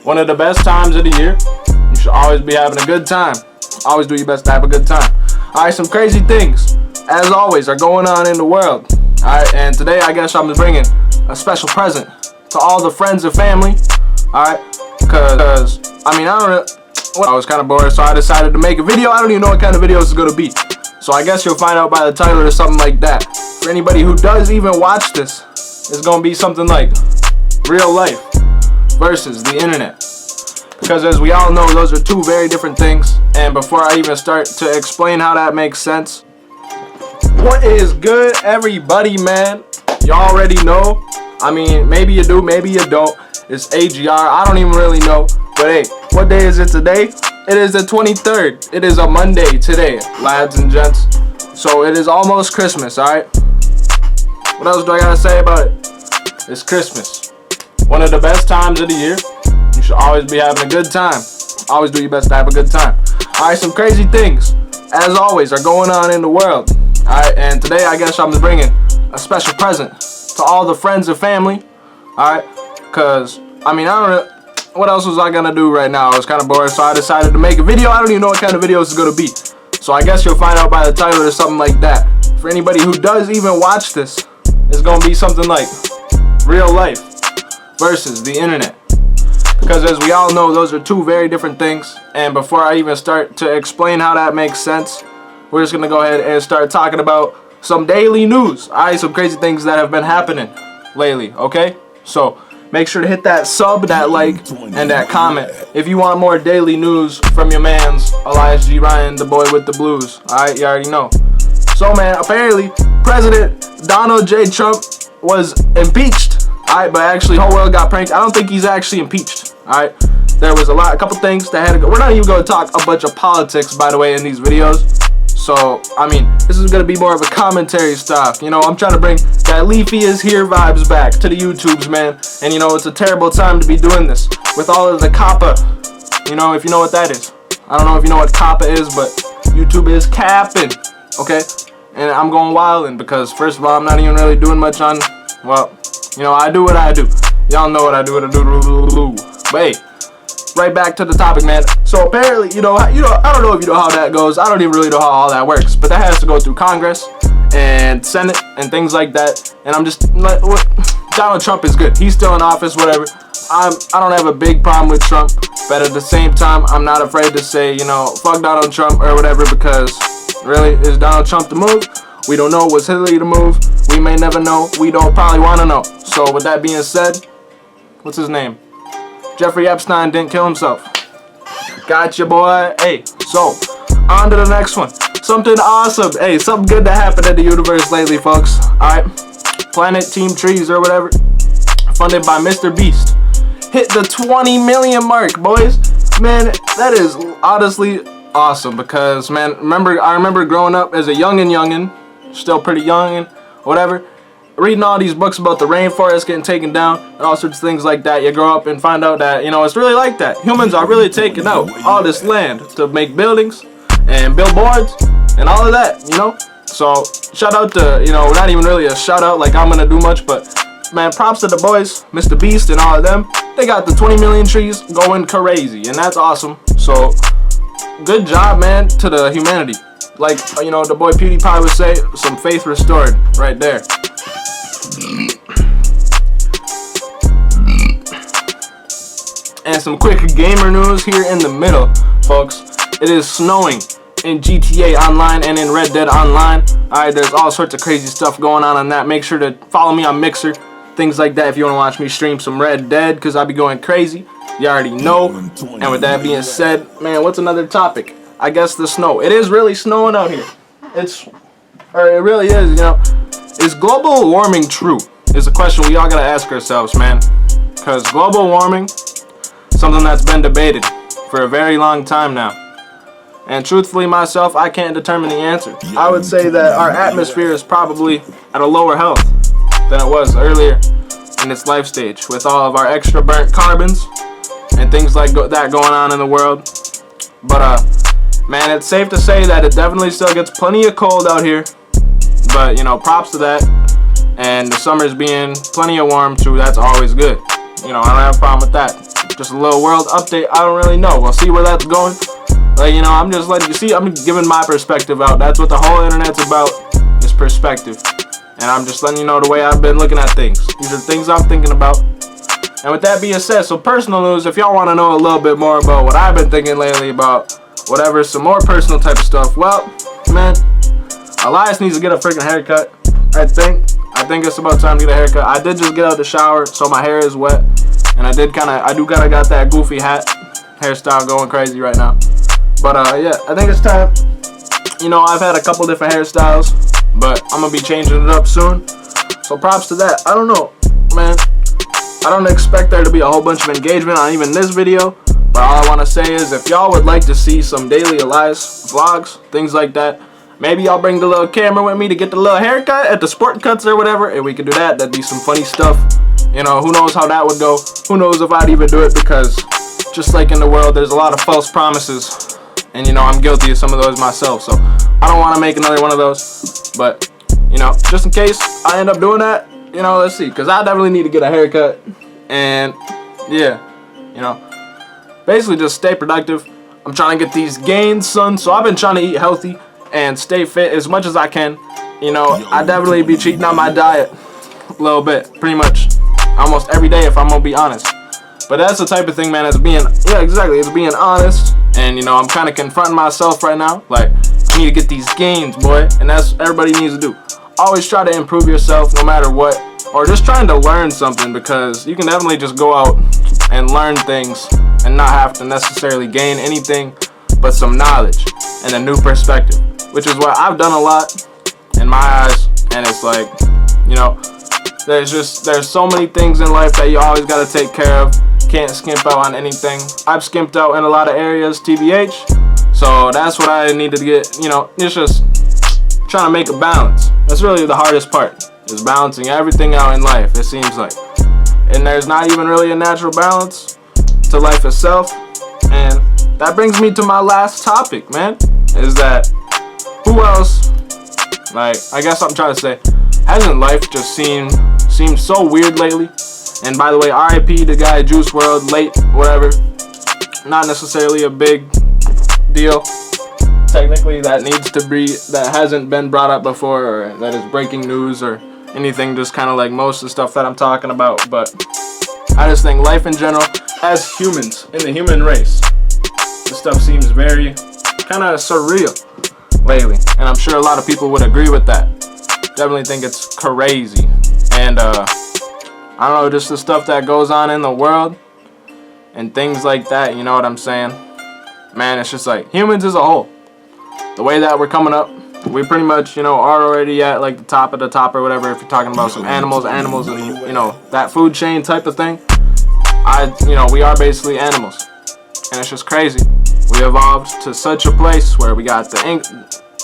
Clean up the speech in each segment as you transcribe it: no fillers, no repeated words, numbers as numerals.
One of the best times of the year. You should always be having a good time. Always do your best to have a good time. Alright, some crazy things, as always, are going on in the world. Alright, and today I guess I'm bringing a special present to all the friends and family. Alright, because, I was kind of bored, so I decided to make a video. I don't even know what kind of video this is going to be. So I guess you'll find out by the title or something like that. For anybody who does even watch this, it's going to be something like real life versus the internet. Because as we all know, those are two very different things. And before I even start to explain how that makes sense, what is good, everybody, man? You already know. I mean, maybe you do, maybe you don't. It's AGR. I don't even really know. But hey, what day is it today? It is the 23rd. It is a Monday today, lads and gents. So it is almost Christmas, alright? What else do I gotta say about it? It's Christmas. One of the best times of the year. You should always be having a good time. Always do your best to have a good time. Alright, some crazy things, as always, are going on in the world. Alright, and today I guess I'm bringing a special present to all the friends and family. Alright, because, I don't know, what else was I gonna do right now? I was kind of bored, so I decided to make a video. I don't even know what kind of video this is gonna be. So I guess you'll find out by the title or something like that. For anybody who does even watch this, it's gonna be something like real life versus the internet. Because as we all know, those are two very different things. And before I even start to explain how that makes sense, we're just gonna go ahead and start talking about some daily news. Alright, some crazy things that have been happening lately, okay? So make sure to hit that sub, that like, and that comment if you want more daily news from your mans, Alias G. Ryan, the boy with the blues. Alright, you already know. So man, apparently President Donald J. Trump was impeached. Alright, but actually whole world got pranked. I don't think he's actually impeached. Alright, there was a couple things that had to go. We're not even going to talk a bunch of politics, by the way, in these videos. So, this is going to be more of a commentary stuff. You know, I'm trying to bring that Leafy is here vibes back to the YouTubes, man. And, you know, it's a terrible time to be doing this with all of the COPPA. You know, if you know what that is. I don't know if you know what COPPA is, but YouTube is capping, okay? And I'm going wildin' because, first of all, I'm not even really doing much on, well, you know, I do what I do. Y'all know what I do. But hey, right back to the topic, man. So apparently, I don't know if you know how that goes. I don't even really know how all that works. But that has to go through Congress and Senate and things like that. And I'm just like, Donald Trump is good. He's still in office, whatever. I don't have a big problem with Trump. But at the same time, I'm not afraid to say, fuck Donald Trump or whatever. Because really, is Donald Trump the move? We don't know. Was Hillary the move? We may never know. We don't probably want to know. So with that being said, what's his name? Jeffrey Epstein didn't kill himself. Gotcha, boy. Hey, so on to the next one. Something awesome. Hey, something good that happened in the universe lately, folks. Alright, Planet Team Trees or whatever, funded by Mr. Beast, hit the 20 million mark, boys. Man, that is honestly awesome because, man, I remember growing up as a youngin', still pretty young and whatever, reading all these books about the rainforest getting taken down and all sorts of things like that. You grow up and find out that, it's really like that. Humans are really taking out all this land to make buildings and billboards and all of that, So, shout out to, not even really a shout out like I'm gonna do much, but, man, props to the boys, Mr. Beast and all of them. They got the 20 million trees going crazy, and that's awesome. So, good job, man, to the humanity. Like, the boy PewDiePie would say, some faith restored right there. And some quick gamer news here in the middle, folks. It is snowing in GTA Online and in Red Dead Online. Alright, there's all sorts of crazy stuff going on that. Make sure to follow me on Mixer, things like that, if you want to watch me stream some Red Dead, because I'll be going crazy. You already know. And with that being said, man, what's another topic? I guess the snow. It is really snowing out here. It really is, Is global warming true? Is a question we all gotta ask ourselves, man. Because global warming, something that's been debated for a very long time now. And truthfully myself, I can't determine the answer. I would say that our atmosphere is probably at a lower health than it was earlier in its life stage, with all of our extra burnt carbons and things like that going on in the world. But man, it's safe to say that it definitely still gets plenty of cold out here. But props to that. And the summers being plenty of warm too, that's always good. I don't have a problem with that. just a little world update. I don't really know. We'll see where that's going. Like, you know, I'm just letting you see. I'm giving my perspective out. That's what the whole internet's about, is perspective. And I'm just letting you know the way I've been looking at things. These are things I'm thinking about. And with that being said, so personal news, if y'all want to know a little bit more about what I've been thinking lately about whatever, some more personal type of stuff, well, man, Alias needs to get a freaking haircut. I think it's about time to get a haircut. I did just get out of the shower, so my hair is wet. And I do kind of got that goofy hat hairstyle going crazy right now. But yeah, I think it's time. You know, I've had a couple different hairstyles, but I'm gonna be changing it up soon. So props to that. I don't know, man. I don't expect there to be a whole bunch of engagement on even this video. But all I want to say is, if y'all would like to see some daily Alias vlogs, things like that, maybe I'll bring the little camera with me to get the little haircut at the sport cuts or whatever, and we could do that. That'd be some funny stuff. You know, who knows how that would go? Who knows if I'd even do it, because just like in the world, there's a lot of false promises. And, you know, I'm guilty of some of those myself, so I don't want to make another one of those. But, you know, just in case I end up doing that, you know, let's see. Because I definitely need to get a haircut. And, yeah, you know, basically just stay productive. I'm trying to get these gains, son. So I've been trying to eat healthy and stay fit as much as I can. You know, I definitely be cheating on my diet a little bit, pretty much almost every day, if I'm gonna be honest. But that's the type of thing, man, it's being, yeah, exactly, it's being honest. And, you know, I'm kind of confronting myself right now, like, I need to get these gains, boy. And that's everybody needs to do. Always try to improve yourself no matter what, or just trying to learn something, because you can definitely just go out and learn things and not have to necessarily gain anything but some knowledge and a new perspective, which is what I've done a lot in my eyes. And it's like, you know, there's so many things in life that you always got to take care of. Can't skimp out on anything. I've skimped out in a lot of areas, TBH. So that's what I needed to get. You know, it's just trying to make a balance. That's really the hardest part, is balancing everything out in life, it seems like. And there's not even really a natural balance to life itself. And that brings me to my last topic, man, is that who else, like, I guess I'm trying to say, hasn't life just seemed so weird lately? And by the way, RIP the guy Juice WRLD, late, whatever. Not necessarily a big deal. Technically, that needs to be, that hasn't been brought up before, or that is breaking news or anything, just kind of like most of the stuff that I'm talking about. But I just think life in general, as humans, in the human race, this stuff seems very kind of surreal lately. And I'm sure a lot of people would agree with that. Definitely think it's crazy. And I don't know, just the stuff that goes on in the world and things like that, you know what I'm saying? Man, it's just like humans as a whole, the way that we're coming up, we pretty much, you know, are already at like the top of the top or whatever. If you're talking about some animals and, you know, that food chain type of thing, you know, we are basically animals. And it's just crazy. We evolved to such a place where we got the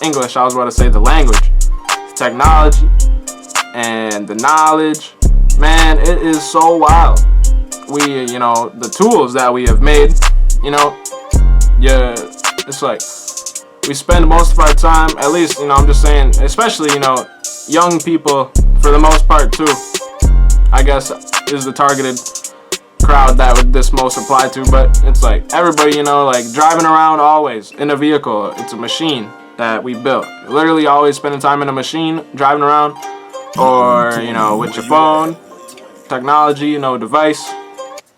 English, I was about to say the language, the technology, and the knowledge. Man, it is so wild. We, you know, the tools that we have made, you know, yeah, it's like we spend most of our time, at least, you know, I'm just saying, especially, you know, young people, for the most part too, I guess, is the targeted crowd that would this most apply to. But it's like everybody, you know, like driving around always in a vehicle. It's a machine that we built. Literally always spending time in a machine, driving around, or, you know, with your phone, technology, you know, device.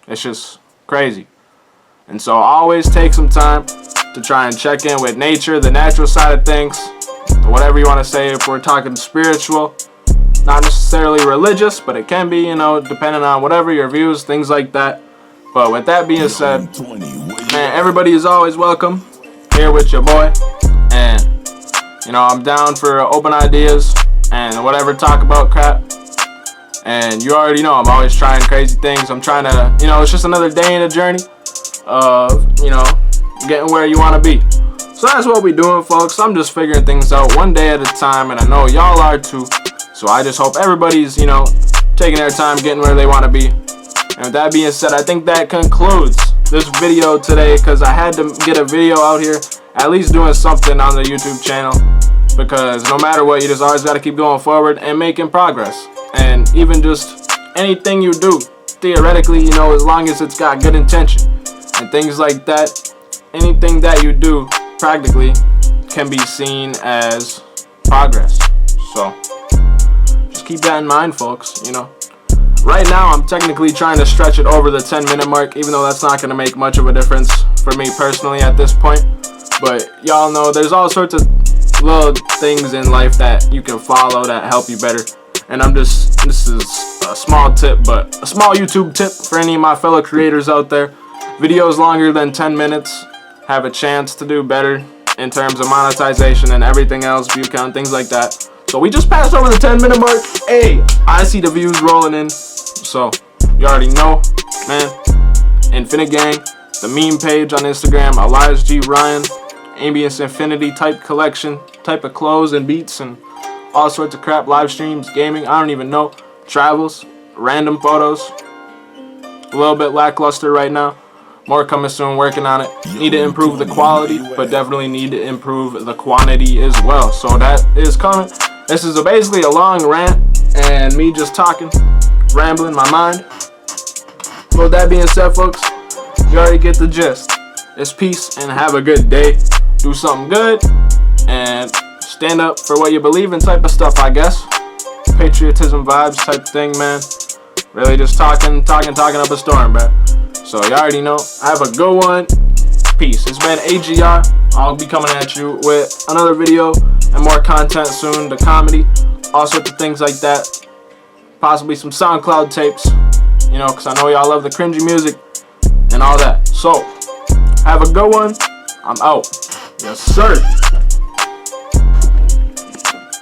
It's just crazy. And so always take some time to try and check in with nature, the natural side of things, whatever you want to say. If we're talking spiritual, not necessarily religious, but it can be, you know, depending on whatever your views, things like that. But with that being said, man, everybody is always welcome here with your boy. And, you know, I'm down for open ideas and whatever, talk about crap. And you already know I'm always trying crazy things. I'm trying to, you know, it's just another day in a journey of, you know, getting where you want to be. So that's what we're doing, folks. I'm just figuring things out one day at a time, and I know y'all are too. So I just hope everybody's, you know, taking their time getting where they want to be. And with that being said, I think that concludes this video today, because I had to get a video out here, at least doing something on the YouTube channel, because no matter what, you just always got to keep going forward and making progress. And even just anything you do, theoretically, you know, as long as it's got good intention and things like that, anything that you do practically can be seen as progress. So just keep that in mind, folks. You know, right now I'm technically trying to stretch it over the 10-minute mark, even though that's not going to make much of a difference for me personally at this point. But y'all know there's all sorts of little things in life that you can follow that help you better. And this is a small tip, but a small YouTube tip for any of my fellow creators out there. Videos longer than 10 minutes have a chance to do better in terms of monetization and everything else, view count, things like that. So we just passed over the 10-minute mark. Hey, I see the views rolling in. So you already know, man. Infinigang, the meme page on Instagram, Alias G Ryan, Ambience Infinity type collection, type of clothes and beats and all sorts of crap, live streams, gaming, I don't even know, travels, random photos. A little bit lackluster right now. More coming soon, working on it. Need to improve the quality, but definitely need to improve the quantity as well. So that is coming. This is basically a long rant and me just talking, rambling my mind. With that being said, folks, you already get the gist. It's peace and have a good day. Do something good and stand up for what you believe in type of stuff, I guess. Patriotism vibes type thing, man. Really just talking up a storm, man. So you already know. Have a good one. Peace. It's been AGR. I'll be coming at you with another video and more content soon. The comedy, all sorts of things like that. Possibly some SoundCloud tapes. You know, because I know y'all love the cringy music and all that. So, have a good one. I'm out. Yes, sir.